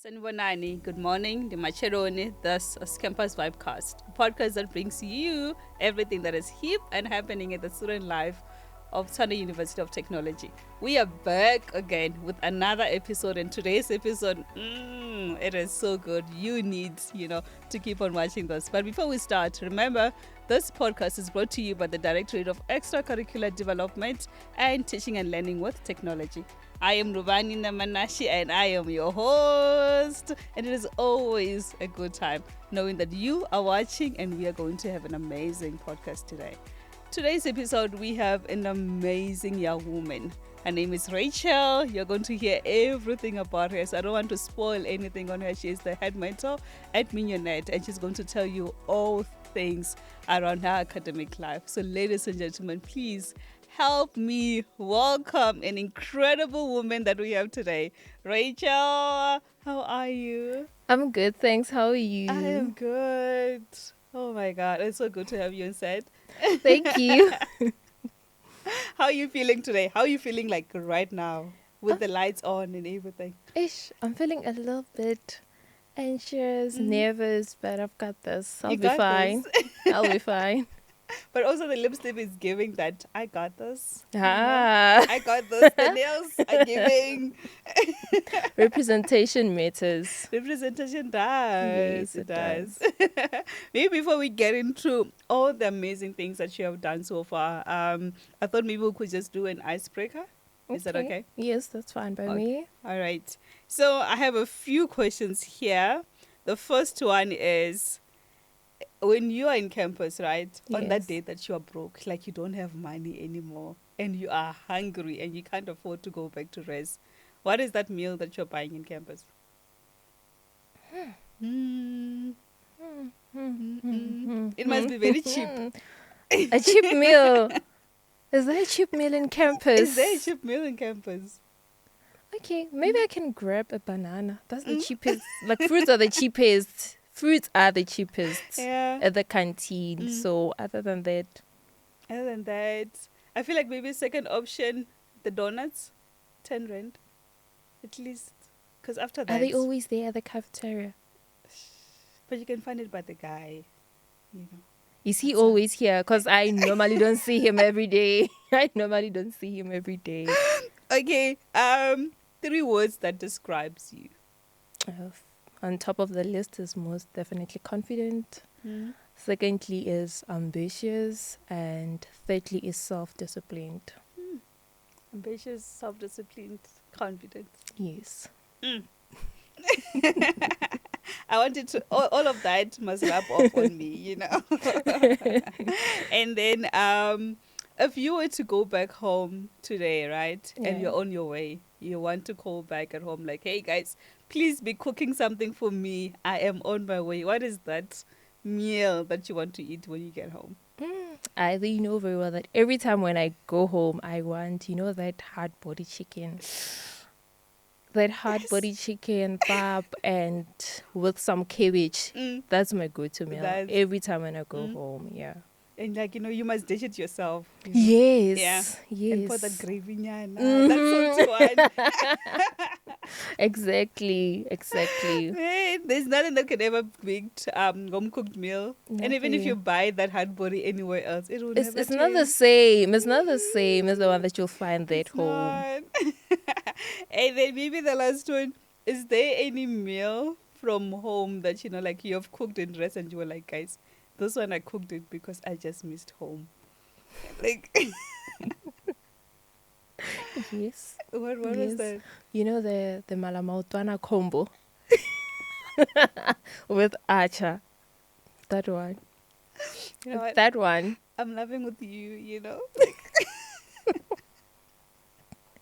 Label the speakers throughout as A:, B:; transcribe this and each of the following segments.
A: Sanibonani, good morning, the Macheroni, thus a CampusVibe Cast, a podcast that brings you everything that is hip and happening in the student life of Tshwane University of Technology. We are back again with another episode, and today's episode, it is so good. You need, to keep on watching this. But before we start, remember, this podcast is brought to you by the Directorate of Extracurricular Development and Teaching and Learning with Technology. I am Rubani Namanashi and I am your host. And it is always a good time knowing that you are watching and we are going to have an amazing podcast today. Today's episode, we have an amazing young woman. Her name is Rachel. You're going to hear everything about her. So I don't want to spoil anything on her. She is the head mentor at Mignonette and she's going to tell you all things around her academic life. So ladies and gentlemen, please help me welcome an incredible woman that we have today. Rachel, how are you?
B: I'm good, thanks. How are you?
A: I am good. Oh my God, it's so good to have you on set.
B: Thank you.
A: How are you feeling today? How are you feeling like right now with the lights on and everything?
B: I'm feeling a little bit anxious, nervous, but I've got this. I'll be
A: got
B: fine.
A: this.
B: I'll be fine.
A: But also the lipstick is giving that I got this.
B: Ah.
A: I got this. The nails are giving.
B: Representation matters.
A: Representation does.
B: Yes,
A: it
B: it
A: does. Maybe before we get into all the amazing things that you have done so far, I thought maybe we could just do an icebreaker. Is that okay?
B: Yes, that's fine by me.
A: All right. So I have a few questions here. The first one is, when you are in campus, right, on that
B: Yes.
A: day that you are broke, like you don't have money anymore and you are hungry and you can't afford to go back to rest, what is that meal that you're buying in campus? It must be very cheap.
B: A cheap meal. Is there a cheap meal in campus?
A: Is there a cheap meal in campus?
B: Okay, maybe I can grab a banana. That's the cheapest. Like fruits are the cheapest. Fruits are the cheapest
A: Yeah.
B: at the canteen. So other than that,
A: Other than that, I feel like maybe second option, the donuts, 10 rand, at least. Because after that,
B: are they always there at the cafeteria?
A: but you can find it by the guy, you know.
B: Is he always here? Because I normally don't see him every day.
A: Okay, 3 words that describes you.
B: On top of the list is most definitely confident. Secondly is ambitious. And thirdly is self-disciplined.
A: Ambitious, self-disciplined, confident.
B: Yes.
A: I wanted to, all of that must rub off on me, you know. And then, if you were to go back home today, right, and
B: Yeah.
A: you're on your way, you want to call back at home, like, hey guys, please be cooking something for me. I am on my way. What is that meal that you want to eat when you get home?
B: I think you know very well that every time when I go home, I want, that hard body chicken. That hard body chicken, pap, and with some cabbage. That's my go-to meal. Every time when I go home, yeah.
A: And like, you must dish it yourself.
B: Yes. Yes.
A: And pour that gravy. That's so one.
B: Exactly.
A: Hey, there's nothing that can ever beat home cooked meal. And even if
B: Nothing.
A: you buy that hard body anywhere else, it will never
B: It's not the
A: taste.
B: same. It's not the same as the one that you'll find at home.
A: Not. And then maybe the last one, is there any meal from home that like you have cooked in rest and you were like, guys, this one I cooked it because I just missed home. Like
B: Yes.
A: what was
B: Yes.
A: that?
B: You know the Malamautwana combo with acha. That one.
A: You know what?
B: That one.
A: I'm laughing with you,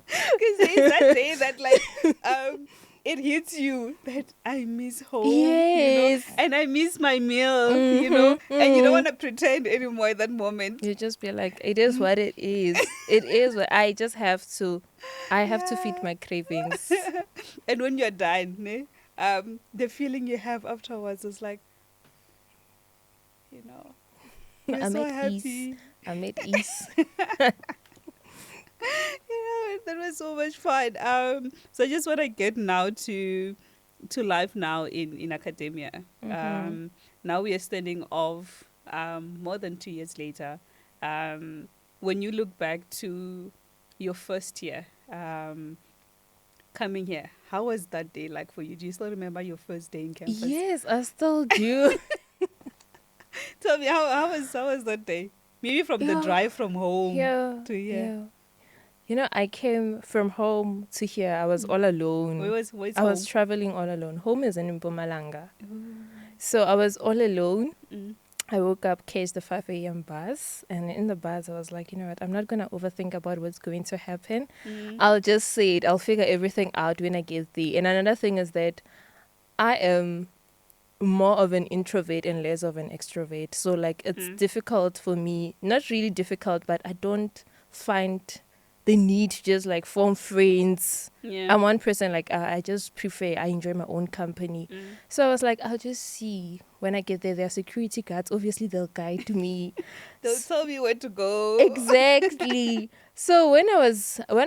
A: Because there's that day that it hits you that I miss home,
B: Yes.
A: and I miss my meal, and you don't want to pretend anymore at that moment.
B: You just be like, it is what it is. It is what I just have to. I have to feed my cravings.
A: And when you're done, the feeling you have afterwards is like, you're
B: I'm
A: so
B: at
A: happy.
B: ease. I'm at ease.
A: That was so much fun. So I just want to get now to to life now in academia. Now we are standing off more than 2 years later. When you look back to your first year coming here, how was that day like for you? Do you still remember your first day in campus?
B: Yes, I still do.
A: Tell me, how was that day? Maybe from the
B: Yeah,
A: drive from home
B: yeah,
A: to here.
B: yeah. You know, I came from home to here. I was all
A: Where
B: alone.
A: where's
B: I was
A: home?
B: traveling all alone. Home is in Mpumalanga. So I was all alone. I woke up, catch the 5 a.m. bus, and in the bus, I was like, you know what, I'm not going to overthink about what's going to happen. I'll just say it. I'll figure everything out when I get there. And another thing is that I am more of an introvert and less of an extrovert. So, like, it's difficult for me. Not really difficult, but I don't find the need to just, like, form friends.
A: Yeah.
B: I'm one person, like, I just prefer, I enjoy my own company. So I was like, I'll just see when I get there. There are security guards. Obviously, they'll guide me.
A: They'll tell me where to go.
B: Exactly. So when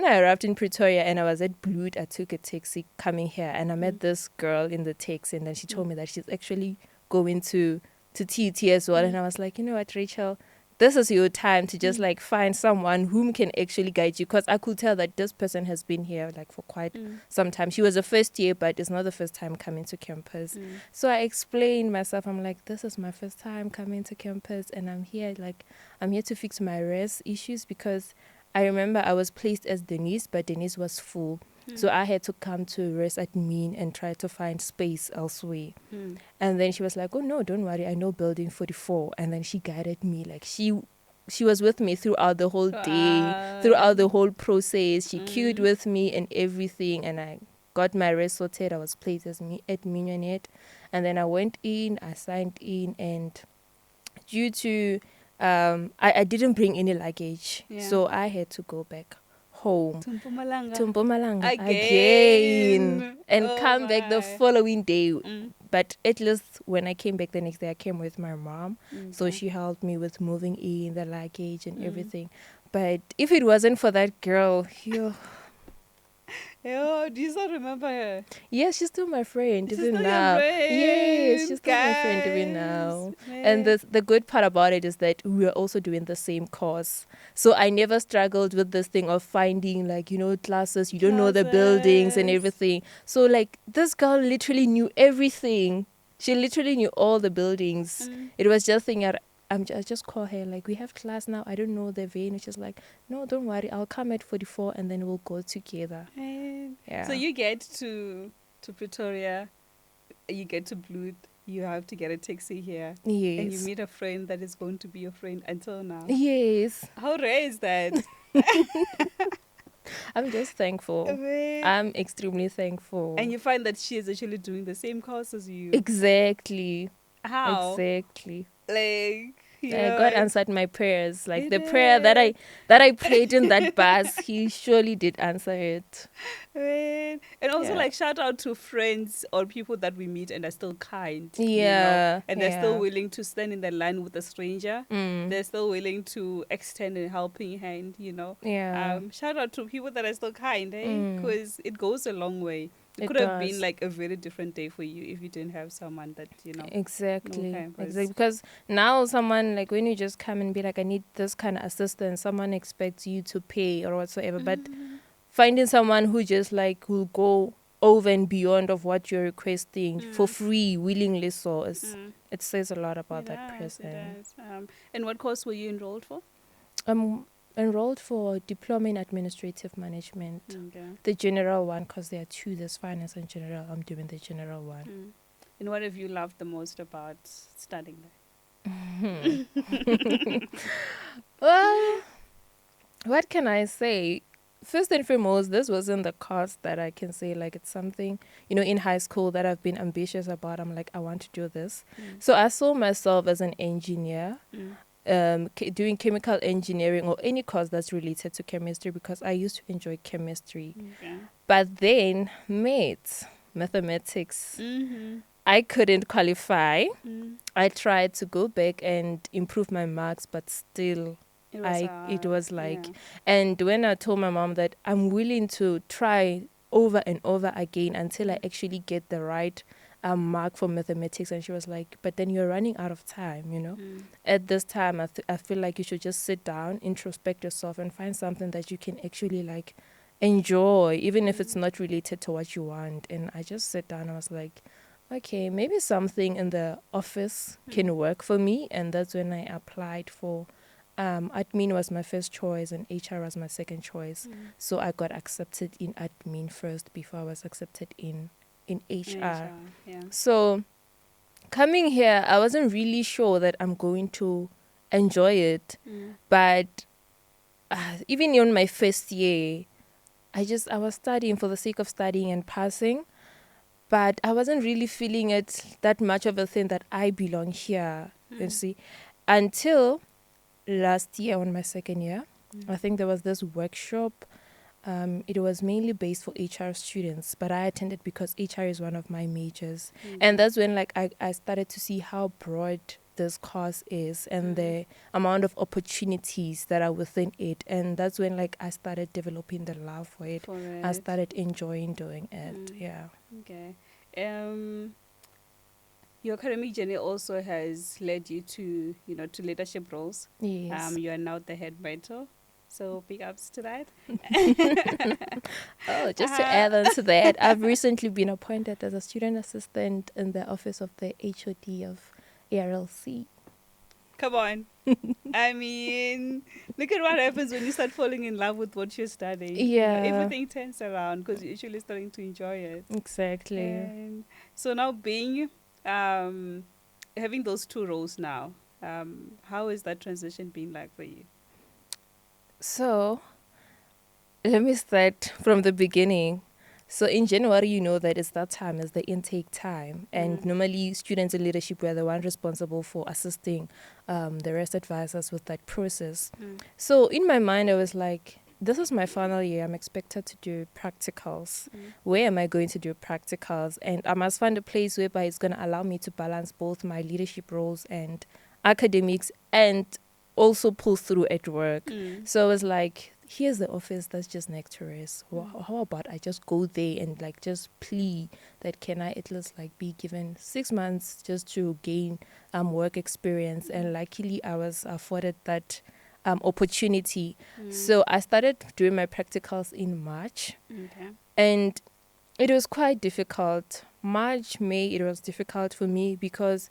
B: I arrived in Pretoria and I was at Blood, I took a taxi coming here and I met this girl in the taxi, and then she told me that she's actually going to TUT as well. And I was like, you know what, Rachel, this is your time to just like find someone whom can actually guide you, because I could tell that this person has been here like for quite some time. She was a first year, but it's not the first time coming to campus. So I explained myself. I'm like, this is my first time coming to campus, and I'm here to fix my res issues, because I remember I was placed as Denise, but Denise was full. So I had to come to res admin and try to find space elsewhere. And then she was like, oh no, don't worry, I know building 44. And then she guided me. Like she was with me throughout the whole day, throughout the whole process. She queued with me and everything. And I got my res sorted. I was placed as at Mignonette. And then I went in, I signed in, and due to I didn't bring any luggage, so I had to go back home
A: To Mpumalanga.
B: to Mpumalanga
A: Again.
B: and
A: Oh
B: come back the
A: my.
B: following day. But at least when I came back the next day, I came with my mom, so she helped me with moving in the luggage and everything. But if it wasn't for that girl,
A: Oh, do you still remember her?
B: yes, she's still my friend
A: She's
B: even
A: still your
B: now.
A: friend,
B: Yes, she's still my friend even now. And
A: man.
B: the good part about it is that we are also doing the same course. So I never struggled with this thing of finding, like, you know, classes. You don't know the buildings and
A: Classes.
B: everything. So, like, this girl literally knew everything. She literally knew all the buildings. It was just thinking, I just call her, like, we have class now. I don't know the venue. She's like, no, don't worry. I'll come at 44 and then we'll go together.
A: Man.
B: Yeah.
A: So you get to Pretoria, you get to Blood, you have to get a taxi here.
B: Yes.
A: And you meet a friend that is going to be your friend until now.
B: Yes.
A: How rare is that?
B: I'm just thankful.
A: Man.
B: I'm extremely thankful.
A: And you find that she is actually doing the same course as you.
B: Exactly.
A: How?
B: Exactly.
A: Like,
B: God answered my prayers. Like the prayer that I prayed in that bus, He surely did answer it.
A: Man. And also,
B: Yeah.
A: like, shout out to friends or people that we meet and are still kind.
B: Yeah,
A: You know? And they're still
B: yeah.
A: willing to stand in the line with a stranger. They're still willing to extend a helping hand, you know.
B: Yeah.
A: Shout out to people that are still kind, because it goes a long way. It
B: It
A: could have
B: does.
A: been like a very different day for you if you didn't have someone that, you know.
B: Exactly.
A: Okay,
B: Exactly. Because now someone, like, when you just come and be like, I need this kind of assistance, someone expects you to pay or whatsoever. But finding someone who just like will go over and beyond of what you're requesting for free, willingly, so it says a lot about that person.
A: It does. And what course were you enrolled for?
B: I'm enrolled for diploma in administrative management,
A: Okay.
B: the general one, because there are two. There's finance and general. I'm doing the general one.
A: And what have you loved the most about studying
B: Well, what can I say? First and foremost, this wasn't the course that I can say, like, it's something, you know, in high school that I've been ambitious about. I'm like, I want to do this. So I saw myself as an engineer, doing chemical engineering or any course that's related to chemistry, because I used to enjoy chemistry.
A: Okay.
B: But then mathematics, I couldn't qualify. I tried to go back and improve my marks, but still it was like,
A: yeah.
B: and when I told my mom that I'm willing to try over and over again until I actually get the right mark for mathematics. And she was like, but then you're running out of time, you know. At this time, I feel like you should just sit down, introspect yourself, and find something that you can actually like enjoy, even if it's not related to what you want. And I just sat down and I was like, okay, maybe something in the office can work for me. And that's when I applied for admin was my first choice and HR was my second choice. So I got accepted in admin first before I was accepted in HR.
A: Yeah.
B: So coming here, I wasn't really sure that I'm going to enjoy it. But even in my first year, I was studying for the sake of studying and passing. But I wasn't really feeling it that much of a thing that I belong here, you see, until last year on my second year. I think there was this workshop. It was mainly based for HR students, but I attended because HR is one of my majors. And that's when like I started to see how broad this course is and the amount of opportunities that are within it. And that's when like I started developing the love for it. I started enjoying doing it. Yeah.
A: Okay. Your academic journey also has led you to, to leadership roles.
B: Yes.
A: You are now the head mentor. So big ups to that.
B: Oh, just to add on to that, I've recently been appointed as a student assistant in the office of the HOD of ARLC.
A: Come on. I mean, look at what happens when you start falling in love with what you're studying.
B: Yeah.
A: Everything turns around because you're usually starting to enjoy it.
B: Exactly.
A: And so now being, having those two roles now, how has that transition been like for you?
B: So, let me start from the beginning. So in January, you know that it's that time, is the intake time. And normally students in leadership were the one responsible for assisting the rest advisors with that process. So in my mind, I was like, this is my final year. I'm expected to do practicals. Where am I going to do practicals? And I must find a place whereby it's going to allow me to balance both my leadership roles and academics and also pull through at work. So I was like, here's the office that's just next to us. How about I just go there and like just plea that can I at least like be given 6 months just to gain work experience. And luckily I was afforded that opportunity. So I started doing my practicals in March. And it was quite difficult. March, May, it was difficult for me because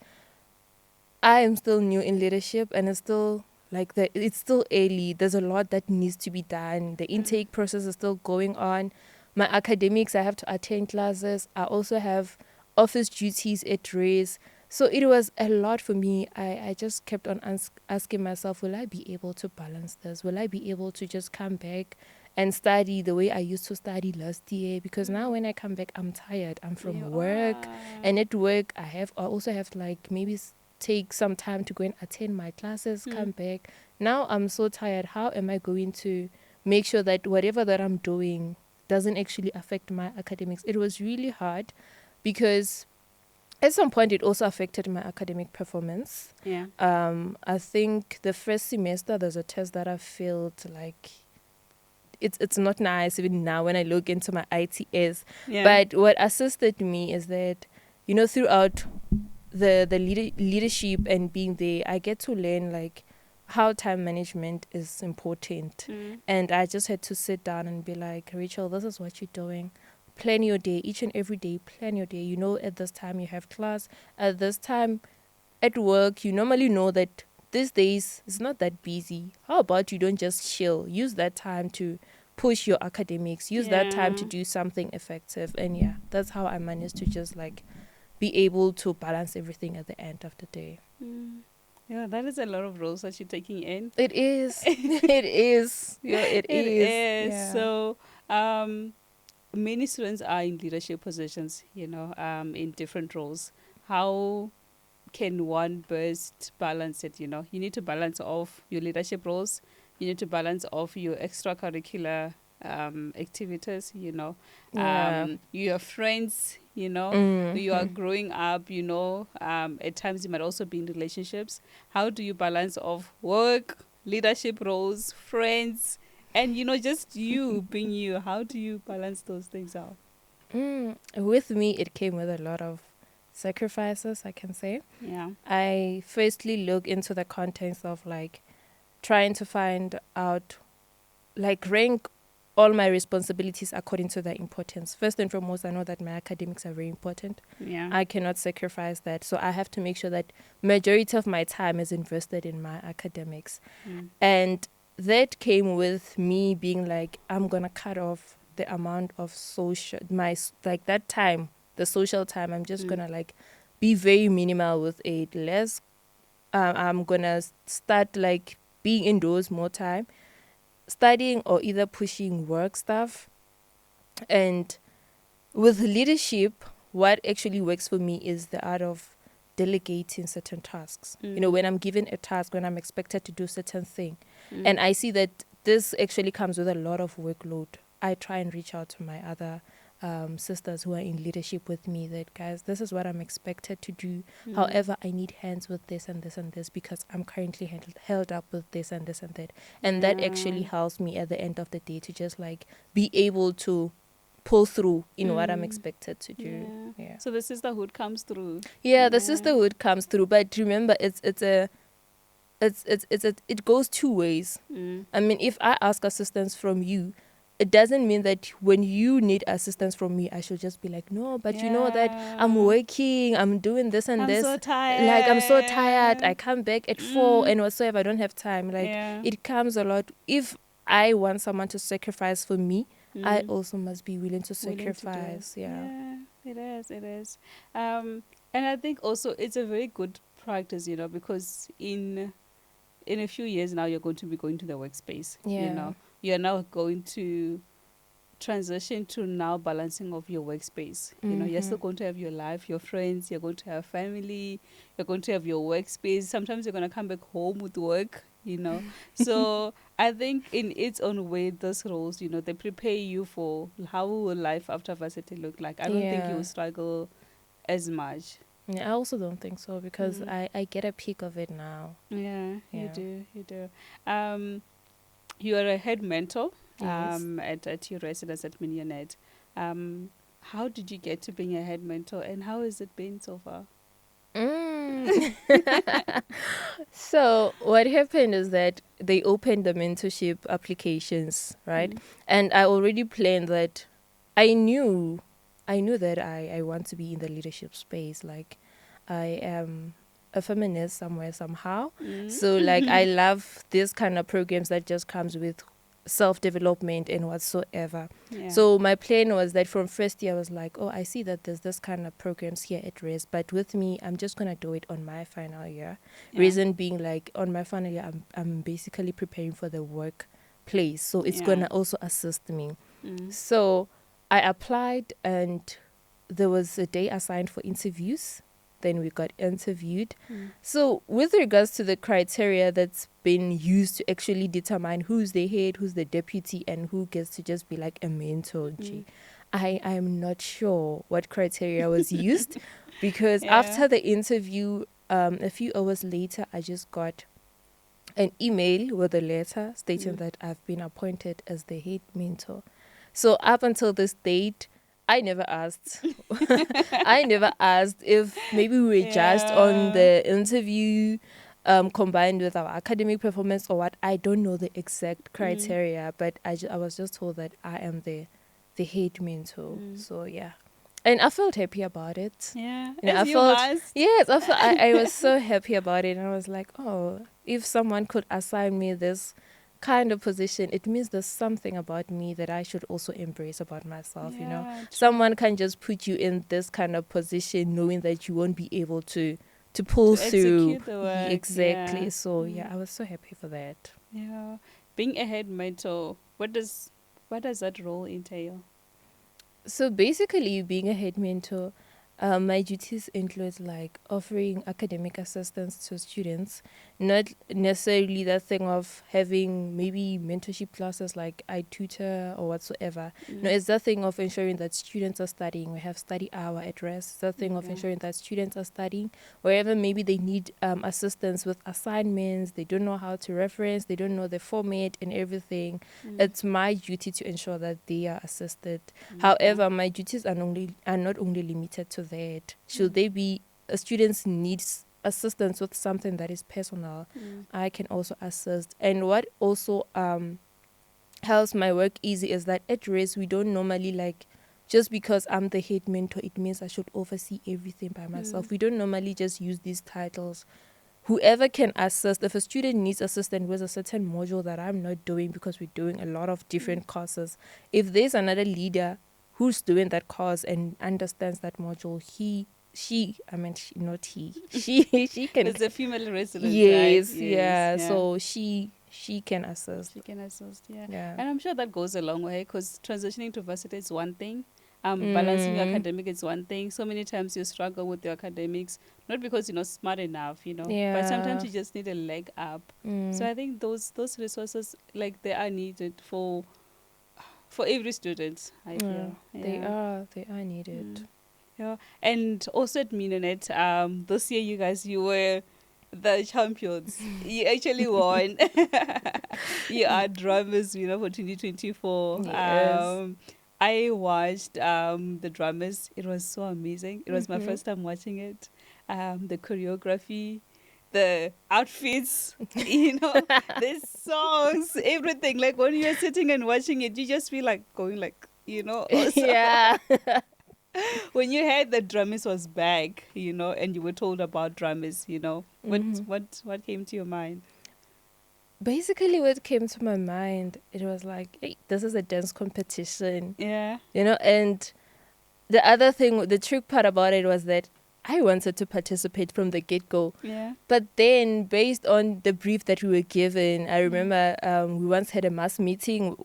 B: I am still new in leadership and it's still it's still early. There's a lot that needs to be done. The intake process is still going on. My academics, I have to attend classes. I also have office duties at race. So it was a lot for me. I just kept on asking myself, will I be able to balance this? Will I be able to just come back and study the way I used to study last year? Because now when I come back, I'm tired. I'm from work. And at work, I also have to like maybe take some time to go and attend my classes, come back. Now I'm so tired. How am I going to make sure that whatever that I'm doing doesn't actually affect my academics? It was really hard because at some point it also affected my academic performance. I think the first semester there's a test that I failed, like it's not nice even now when I look into my ITS. But what assisted me is that, throughout the leadership and being there, I get to learn like how time management is important. And I just had to sit down and be like, Rachel, this is what you're doing. Plan your day, each and every day, plan your day. At this time you have class, at this time at work, you normally know that these days it's not that busy. How about you don't just chill? Use that time to push your academics, use that time to do something effective. And that's how I managed to just like be able to balance everything at the end of the day.
A: Yeah, that is a lot of roles that you're taking in.
B: It is. It is. It is.
A: Yeah. So, many students are in leadership positions, in different roles. How can one best balance it? You need to balance off your leadership roles. You need to balance off your extracurricular activities, your friends, you are growing up, at times you might also be in relationships. How do you balance off work, leadership roles, friends, And just you being you, how do you balance those things out?
B: With me, it came with a lot of sacrifices, I can say.
A: Yeah.
B: I firstly look into the context of like trying to find out, like rank all my responsibilities according to their importance. First and foremost, I know that my academics are very important.
A: Yeah.
B: I cannot sacrifice that. So I have to make sure that majority of my time is invested in my academics. And that came with me being like, I'm going to cut off the amount of like that time, the social time. I'm just going to like be very minimal with it. Less, I'm going to start like being indoors more time, studying or either pushing work stuff. And with leadership, what actually works for me is the art of delegating certain tasks. When I'm given a task, when I'm expected to do certain thing, and I see that this actually comes with a lot of workload, I try and reach out to my other sisters who are in leadership with me that, guys, this is what I'm expected to do. However, I need hands with this and this and this because I'm currently held up with this and this and that. And that actually helps me at the end of the day to just like be able to pull through in what I'm expected to do. Yeah.
A: So the sisterhood comes through.
B: Yeah, the sisterhood comes through. But remember, it goes two ways. I mean, if I ask assistance from you, it doesn't mean that when you need assistance from me, I should just be like, no, but you know that I'm working, I'm doing this and this.
A: I'm so tired.
B: Like, I'm so tired. I come back at 4 and whatsoever. I don't have time. Like, it comes a lot. If I want someone to sacrifice for me, I also must be willing to sacrifice. Yeah.
A: It is. And I think also it's a very good practice, because in a few years now, you're going to be going to the workspace. You're now going to transition to now balancing of your workspace. You're still going to have your life, your friends, you're going to have family, you're going to have your workspace. Sometimes you're going to come back home with work, So I think in its own way, those roles, they prepare you for how will life after varsity look like. I don't think you will struggle as much.
B: Yeah, I also don't think so because I get a peek of it now.
A: Yeah, you do. You are a head mentor at your residence at Mignonette. How did you get to being a head mentor and how has it been so far?
B: So what happened is that they opened the mentorship applications, right? And I already planned that I knew that I want to be in the leadership space. Like I am a feminist somehow. So like I love this kind of programs that just comes with self-development and whatsoever. So my plan was that from first year I was like, oh, I see that there's this kind of programs here at RES, but with me I'm just gonna do it on my final year. Reason being, like, on my final year I'm basically preparing for the workplace, so it's gonna also assist me. So I applied and there was a day assigned for interviews. Then we got interviewed. So with regards to the criteria that's been used to actually determine who's the head, who's the deputy, and who gets to just be like a mentor, I am not sure what criteria was used because after the interview, a few hours later, I just got an email with a letter stating that I've been appointed as the head mentor. So up until this date, I never asked. I never asked if maybe we were judged on the interview combined with our academic performance or what. I don't know the exact criteria, but I was just told that I am the head mentor. So yeah. And I felt happy about it.
A: Yeah.
B: I was so happy about it. And I was like, oh, if someone could assign me this kind of position, it means there's something about me that I should also embrace about myself. True. Someone can just put you in this kind of position knowing that you won't be able to pull through
A: the work.
B: Exactly. So I was so happy for that.
A: Being a head mentor, what does that role entail?
B: So basically, being a head mentor, My duties include like offering academic assistance to students, not necessarily that thing of having maybe mentorship classes like I tutor or whatsoever. No, it's that thing of ensuring that students are studying. We have study hour at rest. It's that thing of ensuring that students are studying wherever maybe they need assistance with assignments. They don't know how to reference. They don't know the format and everything. It's my duty to ensure that they are assisted. However, my duties are not only limited to that. Should they be a student needs assistance with something that is personal, I can also assist. And what also helps my work easy is that at risk we don't normally like just because I'm the head mentor, it means I should oversee everything by myself. We don't normally just use these titles. Whoever can assist, if a student needs assistance with a certain module that I'm not doing because we're doing a lot of different courses, if there's another leader who's doing that course and understands that module, she can.
A: It's a female resident,
B: Yes,
A: right?
B: yeah. So she can assist.
A: She can assist, yeah.
B: Yeah.
A: And I'm sure that goes a long way because transitioning to varsity is one thing. Balancing your academic is one thing. So many times you struggle with your academics, not because you're not smart enough, but sometimes you just need a leg up. So I think those resources, like, they are needed for every student, I feel. Yeah.
B: They are needed.
A: Yeah. And also at Mignonette, this year you were the champions. You actually won. You are drummers, for 2024.
B: Yes.
A: I watched the drummers. It was so amazing. It was my first time watching it. The choreography, the outfits, the songs, everything. Like when you're sitting and watching it, you just feel like going like, also.
B: Yeah.
A: When you heard that drummers was back, and you were told about drummers, what came to your mind?
B: Basically, what came to my mind, it was like, hey, this is a dance competition.
A: Yeah.
B: And the other thing, the trick part about it was that I wanted to participate from the get-go.
A: Yeah.
B: But then, based on the brief that we were given, I remember we once had a mass meeting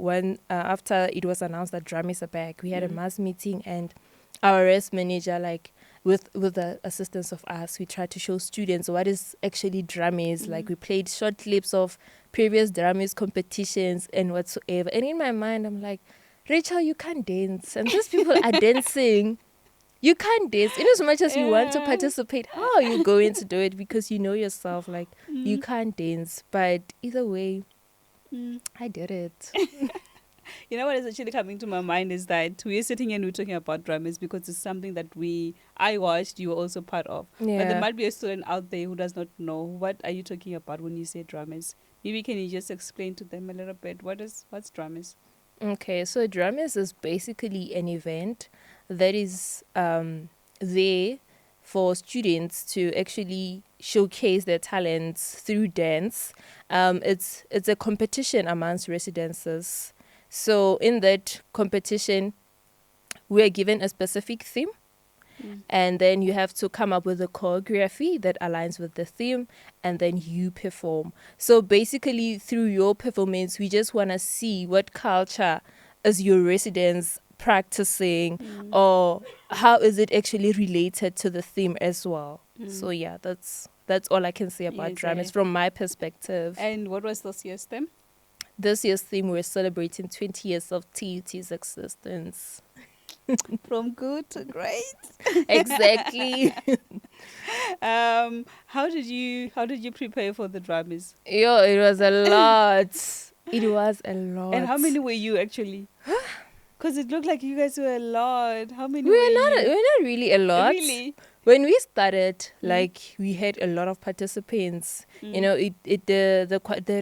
B: after it was announced that drummers are back. We had a mass meeting, and our rest manager, like, with the assistance of us, we tried to show students what is actually drummers. Like, we played short clips of previous drummers competitions and whatsoever. And in my mind, I'm like, Rachel, you can't dance. And these people are dancing. You can't dance. In as much as you want to participate, how are you going to do it? Because you know yourself, like, you can't dance. But either way, I did it.
A: You know what is actually coming to my mind is that we're sitting and we're talking about drummers because it's something that I watched, you were also part of.
B: Yeah.
A: But there might be a student out there who does not know. What are you talking about when you say drummers? Maybe can you just explain to them a little bit what's drummers?
B: Okay, so drummers is basically an event that is there for students to actually showcase their talents through dance. It's a competition amongst residences. So in that competition, we are given a specific theme, and then you have to come up with a choreography that aligns with the theme, and then you perform. So basically, through your performance, we just want to see what culture is your residents practicing, or how is it actually related to the theme as well. So yeah, that's all I can say about drummers from my perspective.
A: And what was this year's theme?
B: This year's theme, we're celebrating 20 years of TUT's existence.
A: From good to great.
B: Exactly.
A: How did you prepare for the drummers?
B: Yo, it was a lot. It was a lot.
A: And how many were you actually? Because it looked like you guys were a lot. How many
B: We're not really a lot.
A: Really?
B: When we started, like, we had a lot of participants. The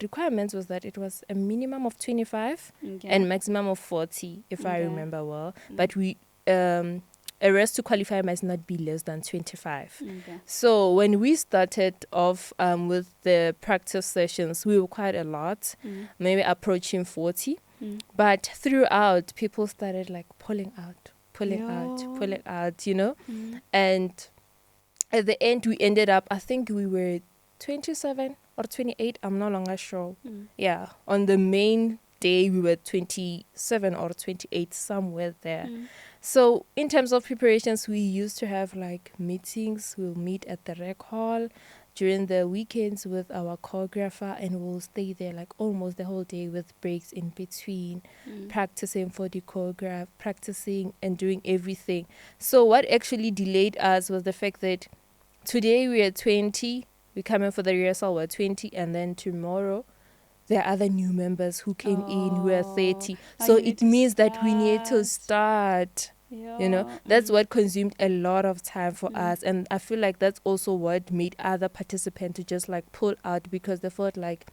B: requirements was that it was a minimum of 25 and maximum of 40, if I remember well. But we a rest to qualify must not be less than 25. So when we started off with the practice sessions, we were quite a lot, maybe approaching 40. But throughout, people started like pulling out, and at the end, we ended up, I think we were 27 or 28, I'm no longer sure. Yeah, on the main day we were 27 or 28, somewhere there. So in terms of preparations, we used to have like meetings. We'll meet at the rec hall during the weekends with our choreographer, and we'll stay there like almost the whole day with breaks in between, practicing for the choreograph, practicing and doing everything. So what actually delayed us was the fact that today we are 20, we come in for the rehearsal, we're 20, and then tomorrow there are other new members who came in who are 30. So it means that we need to start. That's what consumed a lot of time for us. And I feel like that's also what made other participants to just like pull out, because they felt like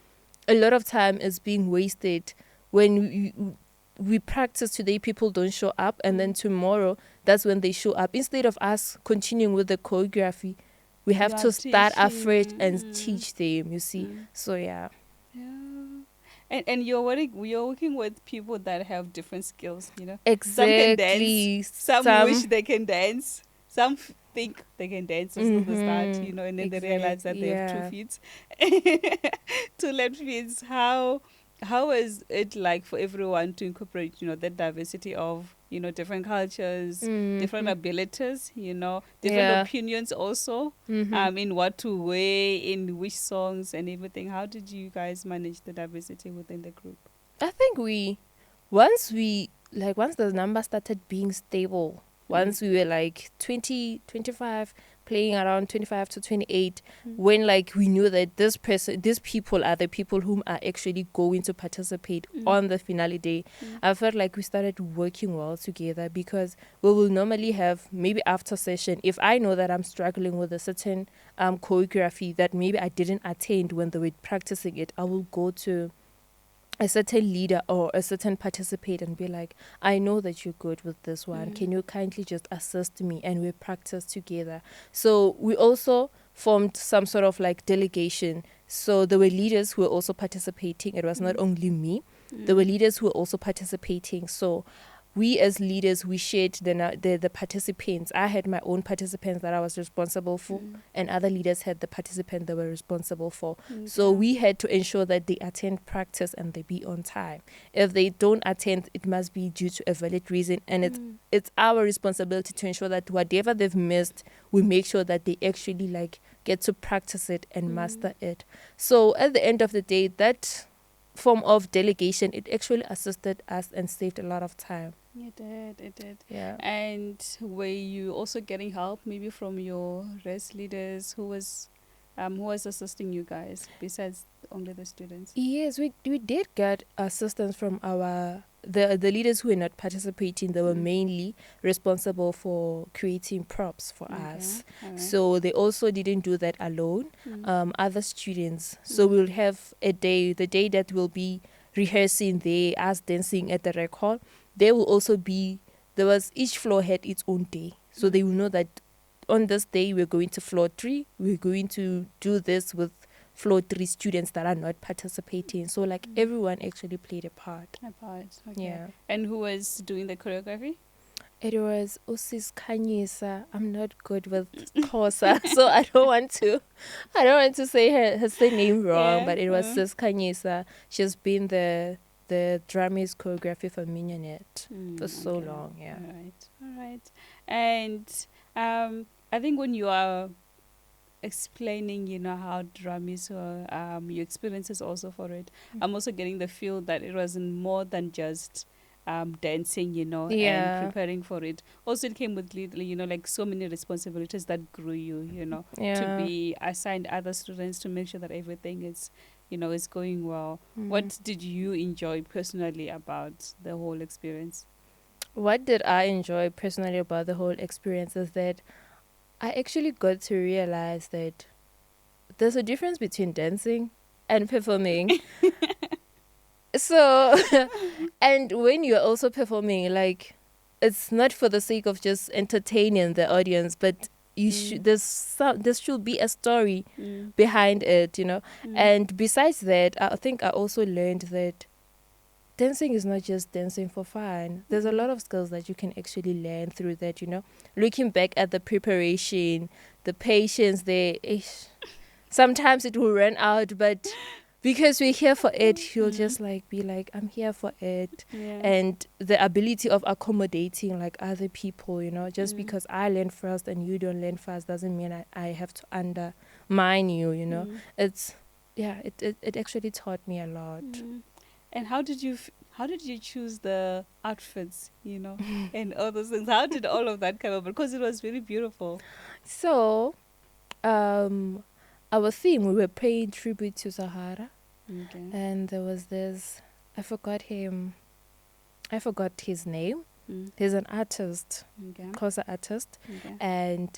B: a lot of time is being wasted when we practice today, people don't show up, and then tomorrow that's when they show up. Instead of us continuing with the choreography, we have to start afresh and teach them, you see. So yeah.
A: And you're working with people that have different skills,
B: Exactly.
A: Some can dance, some wish they can dance, some think they can dance until the start, and then they realize that they have 2 feet, 2 left feet. How is it like for everyone to incorporate, that diversity of, different cultures, different abilities, different opinions also, in what to wear, in which songs and everything. How did you guys manage the diversity within the group?
B: I think once the number started being stable, once we were like 20, 25, playing around 25 to 28, when like we knew that these people are the people whom are actually going to participate on the finale day, I felt like we started working well together, because we will normally have, maybe after session, if I know that I'm struggling with a certain choreography that maybe I didn't attend when they were practicing it, I will go to a certain leader or a certain participant and be like, I know that you're good with this one. Can you kindly just assist me? And we practice together. So we also formed some sort of like delegation. So there were leaders who were also participating. It was not only me. There were leaders who were also participating. So we as leaders, we shared the participants. I had my own participants that I was responsible for, and other leaders had the participants they were responsible for. So we had to ensure that they attend practice and they be on time. If they don't attend, it must be due to a valid reason, and it's our responsibility to ensure that whatever they've missed, we make sure that they actually like get to practice it and master it. So at the end of the day, that form of delegation, it actually assisted us and saved a lot of time.
A: It did.
B: Yeah.
A: And were you also getting help maybe from your rest leaders? Who was assisting you guys besides only the students?
B: Yes, we did get assistance from the leaders who were not participating. They were mainly responsible for creating props for us. Right. So they also didn't do that alone. Other students. So we'll have the day that we'll be rehearsing there, us dancing at the rec hall. There will also be, each floor had its own day. So they will know that on this day we're going to floor 3. We're going to do this with floor 3 students that are not participating. So like everyone actually played a part.
A: Okay.
B: Yeah.
A: And who was doing the choreography?
B: It was Usis Kanyisa. I'm not good with Kosa, so I don't want to say her name wrong, but it was Sis Kanyisa. She's been the drummer's choreography for Mignonette for so long. Yeah.
A: All right. And I think when you are explaining, how drum is, or your experiences also for it, I'm also getting the feel that it wasn't more than just dancing, and preparing for it. Also, it came with like so many responsibilities that grew you, to be assigned other students to make sure that everything is, is going well. What did you enjoy personally about the whole experience?
B: What did I enjoy personally about the whole experience is that I actually got to realize that there's a difference between dancing and performing. So, and when you're also performing, like, it's not for the sake of just entertaining the audience, but there should be a story behind it, And besides that, I think I also learned that dancing is not just dancing for fun. There's a lot of skills that you can actually learn through that, Looking back at the preparation, the patience there, sometimes it will run out, but because we're here for it, he'll just like be like, I'm here for it.
A: Yeah.
B: And the ability of accommodating like other people, you know, just
A: Mm.
B: because I learn first and you don't learn fast doesn't mean I have to undermine you, you know.
A: Mm.
B: It's, yeah, it actually taught me a lot.
A: Mm. And how did you choose the outfits, you know, and all those things? How did all of that come about? Because it was very beautiful.
B: So, our theme, we were paying tribute to Sahara.
A: Okay.
B: And there was this, I forgot his name.
A: Mm.
B: He's an artist,
A: Okay.
B: Xhosa artist.
A: Okay.
B: And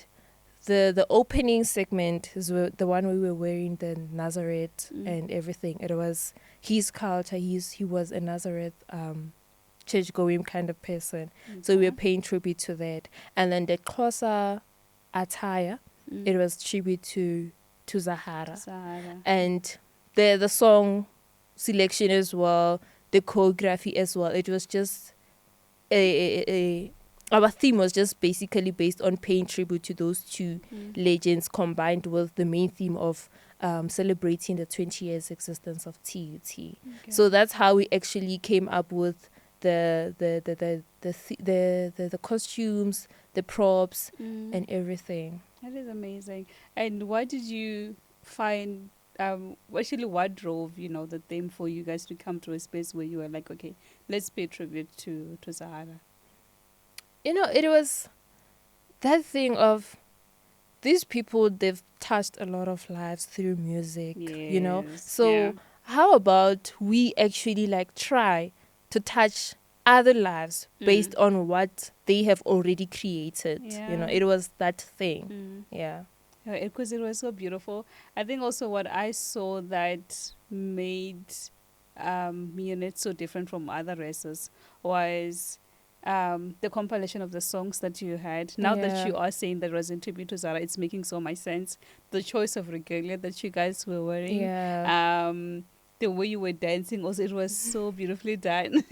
B: the opening segment is the one we were wearing the Nazareth and everything. It was his culture. He was a Nazareth church going kind of person.
A: Okay.
B: So we were paying tribute to that. And then the Xhosa attire, it was tribute to Zahara.
A: Sahara.
B: And the song selection as well, the choreography as well. It was just our theme was just basically based on paying tribute to those two legends, combined with the main theme of celebrating the 20 years existence of TUT.
A: Okay.
B: So that's how we actually came up with the costumes, the props, and everything.
A: That is amazing. And what did you find? What drove, you know, the theme for you guys to come to a space where you were like, okay, let's pay tribute to Sahara?
B: You know, it was that thing of these people, they've touched a lot of lives through music, you know.
A: Yes,
B: So
A: yeah.
B: how about we actually like try to touch other lives based on what they have already created? You know,
A: Yeah.
B: it was that thing. Yeah.
A: Because it was so beautiful. I think also what I saw that made Mignonette so different from other races was the compilation of the songs that you had. Now that
B: Yeah.
A: you are saying that was in tribute to Zara, it's making so much sense. The choice of regalia that you guys were wearing.
B: Yeah.
A: The way you were dancing also, it was so beautifully done.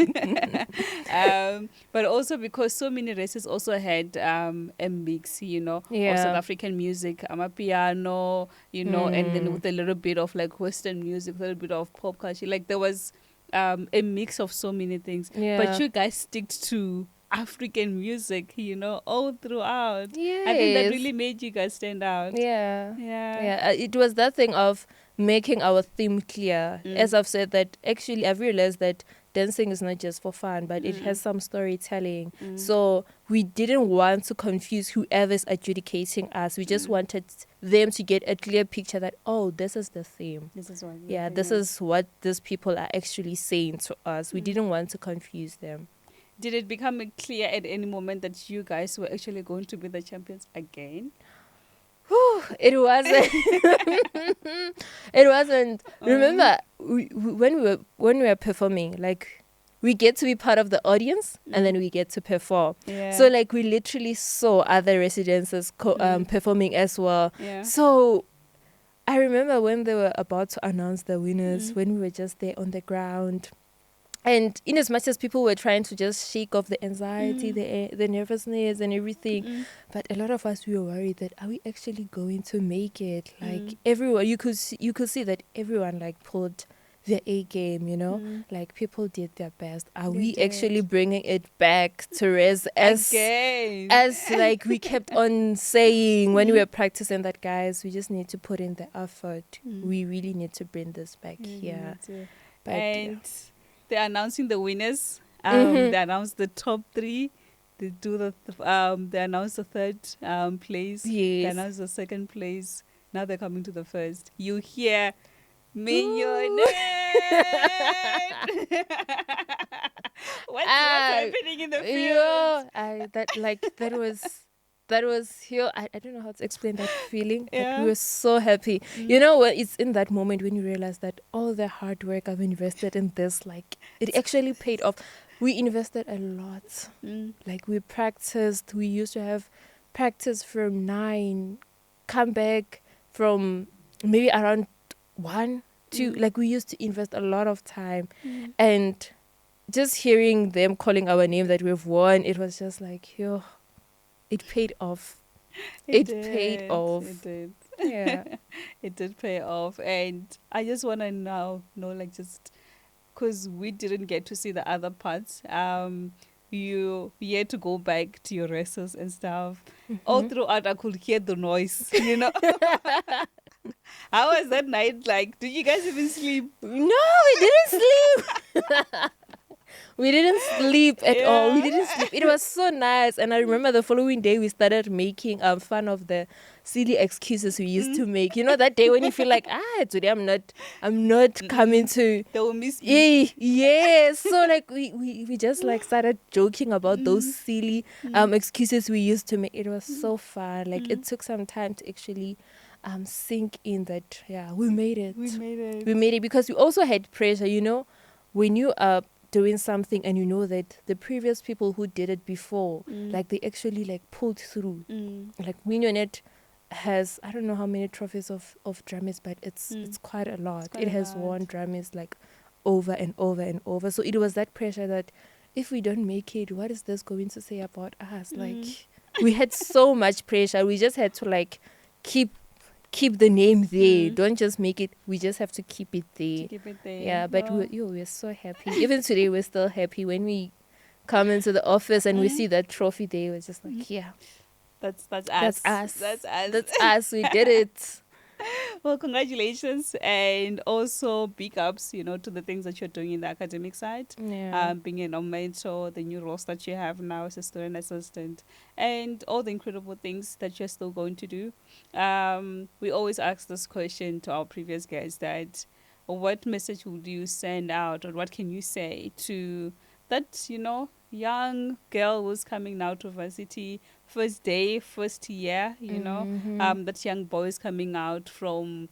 A: But also because so many races also had a mix, you know, of
B: Yeah.
A: South African music, piano, you know, and then with a little bit of like Western music, a little bit of pop culture. Like there was a mix of so many things.
B: Yeah.
A: But you guys stick to African music, you know, all throughout.
B: Yes.
A: I think that really made you guys stand out.
B: Yeah.
A: Yeah.
B: Yeah. It was that thing of making our theme clear. As I've said, that actually I've realized that dancing is not just for fun, but it has some storytelling. So we didn't want to confuse whoever's adjudicating us. We just wanted them to get a clear picture that, oh, this is the theme.
A: This is what.
B: Yeah, this is what these people are actually saying to us. We didn't want to confuse them.
A: Did it become clear at any moment that you guys were actually going to be the champions again?
B: It wasn't. It wasn't. Remember, when we were performing, like we get to be part of the audience and then we get to perform.
A: Yeah.
B: So like we literally saw other residences performing as well.
A: Yeah.
B: So I remember when they were about to announce the winners, when we were just there on the ground. And in as much as people were trying to just shake off the anxiety, the nervousness and everything, but a lot of us, we were worried that, are we actually going to make it? Like everyone, you could see that everyone like pulled their A game, you know, like people did their best. Are
A: They
B: we
A: did.
B: actually bringing it back to res
A: Again.
B: as like we kept on saying when we were practicing that, guys, we just need to put in the effort. We really need to bring this back here. But
A: And they're announcing the winners. They announced the top 3. They do they announced the third place. They
B: yes.
A: announced the second place. Now they're coming to the first. You hear Mignonette. What's happening in the field?
B: That was here. I don't know how to explain that feeling.
A: Yeah.
B: But we were so happy. You know what? It's in that moment when you realize that all the hard work I've invested in this, like it actually paid off. We invested a lot. Like we practiced. We used to have practice from 9, come back from maybe around 1, 2. Like we used to invest a lot of time, and just hearing them calling our name that we've won, it was just like, yo, it paid off. It paid off.
A: It did.
B: Yeah.
A: It did pay off. And I just want to now know, like, just because we didn't get to see the other parts, you had to go back to your rehearsals and stuff. All
B: Mhm.
A: throughout, I could hear the noise, you know. How was that night like? Did you guys even sleep?
B: No, we didn't sleep. We didn't sleep at all. We
A: Yeah.
B: didn't sleep. It was so nice. And I remember the following day we started making fun of the silly excuses we used to make. You know that day when you feel like, today I'm not coming to.
A: They will miss me.
B: Yes. So like we just like started joking about those silly excuses we used to make. It was so fun. Like it took some time to actually sink in that we made it.
A: We made it.
B: We made it because we also had pressure, you know, when you are doing something and you know that the previous people who did it before, like they actually like pulled through. Like Mignonette has, I don't know how many trophies of Grammys, but it's quite a lot.
A: Quite
B: It
A: a
B: has
A: lot.
B: won Grammys like over and over and over. So it was that pressure that if we don't make it, what is this going to say about us? Like we had so much pressure. We just had to like keep the name there. Don't just make it. We just have to keep it there.
A: To keep it there.
B: Yeah, but we're so happy. Even today, we're still happy when we come into the office and we see that trophy there. We're just like,
A: That's us.
B: that's us.
A: That's us.
B: That's us. We did it.
A: Well, congratulations, and also big ups, you know, to the things that you're doing in the academic side.
B: Yeah.
A: Being a mentor, the new roles that you have now as a student assistant, and all the incredible things that you're still going to do. We always ask this question to our previous guests that what message would you send out, or what can you say to that, you know, young girl who's coming now to varsity, first day, first year, you know, that young boy is coming out from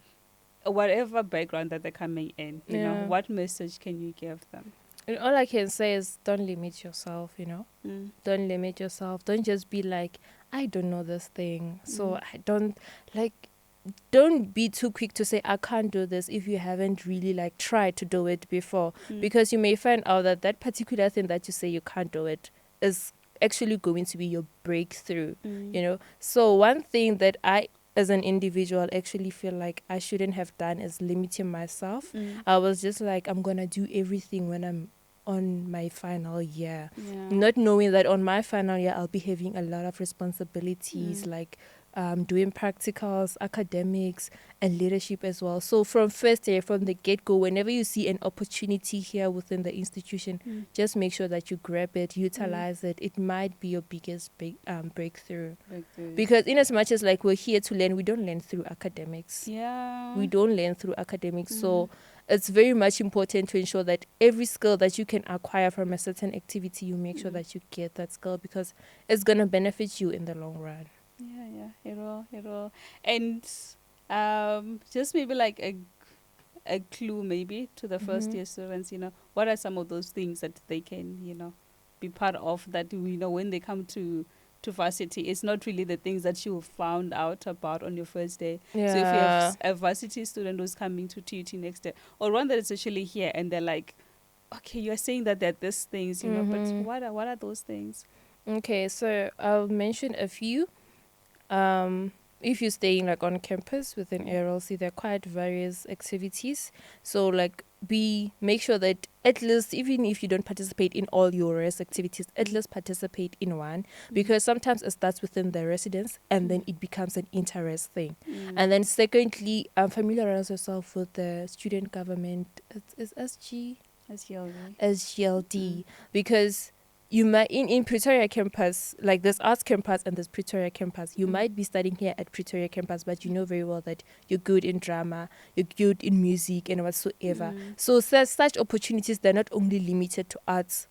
A: whatever background that they're coming in, you know,
B: Yeah.
A: what message can you give them?
B: And all I can say is don't limit yourself, you know. Don't limit yourself. Don't just be like, I don't know this thing. So I don't be too quick to say I can't do this if you haven't really like tried to do it before, because you may find out that that particular thing that you say you can't do it is actually going to be your breakthrough, you know. So one thing that I as an individual actually feel like I shouldn't have done is limiting myself. I was just like, I'm gonna do everything when I'm on my final year, not knowing that on my final year I'll be having a lot of responsibilities, like doing practicals, academics, and leadership as well. So from first year, from the get-go, whenever you see an opportunity here within the institution, just make sure that you grab it, utilize it. It might be your biggest breakthrough. Because in as much as like we're here to learn, we don't learn through academics. We don't learn through academics. So it's very much important to ensure that every skill that you can acquire from a certain activity, you make sure that you get that skill, because it's going to benefit you in the long run.
A: It will. And just maybe like a clue maybe to the first year students, you know, what are some of those things that they can, you know, be part of, that, you know, when they come to varsity, it's not really the things that you found out about on your first day. So if you have a varsity student who's coming to TUT next day, or one that is actually here and they're like, okay, you're saying that there are these things, you know, but what are those things?
B: Okay, so I'll mention a few. If you're staying like on campus within ARLC, there are quite various activities. So like make sure that at least, even if you don't participate in all your rest activities, at least participate in one, because sometimes it starts within the residence and then it becomes an interest thing. And then secondly, familiarize yourself with the student government. It's SGLD, because you might in Pretoria campus, like this arts campus and this Pretoria campus, you might be studying here at Pretoria campus, but you know very well that you're good in drama, you're good in music and whatsoever. So such opportunities, they're not only limited to arts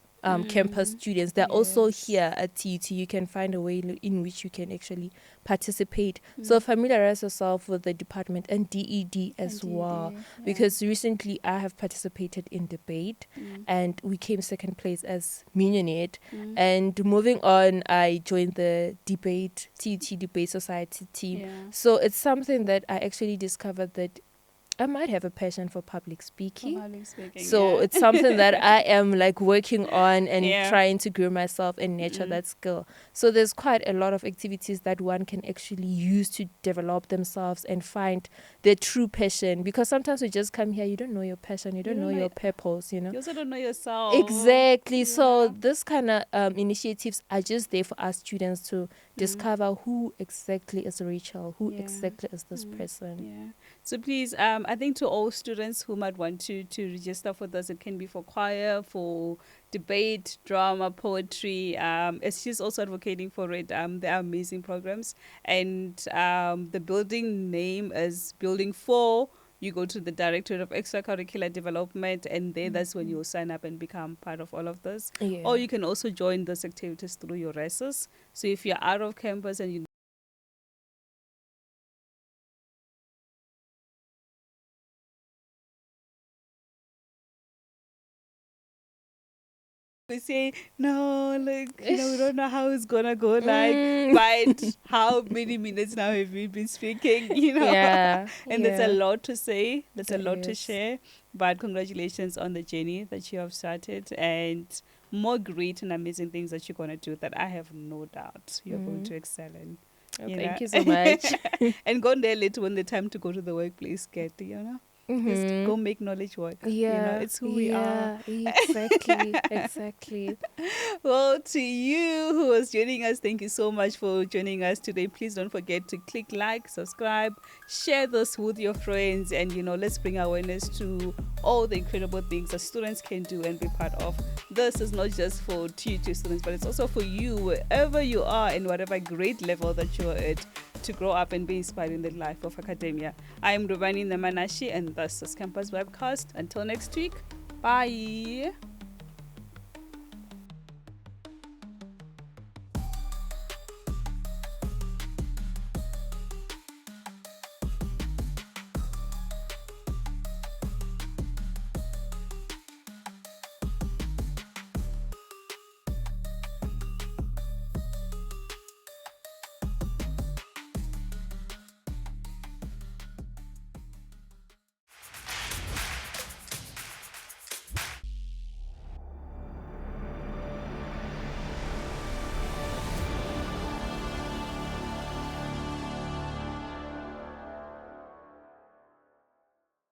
B: campus students, they're also here at TUT. You can find a way in which you can actually participate. So familiarize yourself with the department and DED as well, because recently I have participated in debate and we came second place as Mignonette. And moving on, I joined the TUT Debate Society team. So it's something that I actually discovered that I might have a passion for public speaking.
A: Public speaking,
B: So
A: yeah.
B: it's something that I am like working on and
A: Yeah.
B: trying to grow myself and nurture that skill. So there's quite a lot of activities that one can actually use to develop themselves and find their true passion. Because sometimes we just come here, you don't know your passion, you don't know your purpose,
A: You also don't know yourself.
B: Exactly. So this kind of initiatives are just there for us students to discover who exactly is Rachel, who exactly is this person.
A: Yeah. So please, I think to all students who might want to register for this, it can be for choir, for debate, drama, poetry. As she's also advocating for it, there are amazing programs, and the building name is Building 4. You go to the Directorate of Extracurricular Development, and there that's when you'll sign up and become part of all of this.
B: Yeah.
A: Or you can also join those activities through your RESOS. So if you're out of campus and you we say no, like we don't know how it's gonna go, like but how many minutes now have we been speaking,
B: Yeah.
A: and there's a lot to say, there's a
B: There
A: lot to
B: is.
A: share, but congratulations on the journey that you have started, and more great and amazing things that you're gonna do that I have no doubt you're going to excel in.
B: Oh, thank you so much.
A: And go there later when the time to go to the workplace get, just go make knowledge work.
B: Yeah,
A: It's who we are.
B: Exactly, exactly.
A: Well, to you who was joining us, thank you so much for joining us today. Please don't forget to click like, subscribe, share this with your friends, and let's bring awareness to all the incredible things that students can do and be part of. This is not just for TUT students, but it's also for you, wherever you are and whatever grade level that you are at, to grow up and be inspired in the life of academia. I am Rubani Namanashi, and this is CampusVibe Cast. Until next week, bye.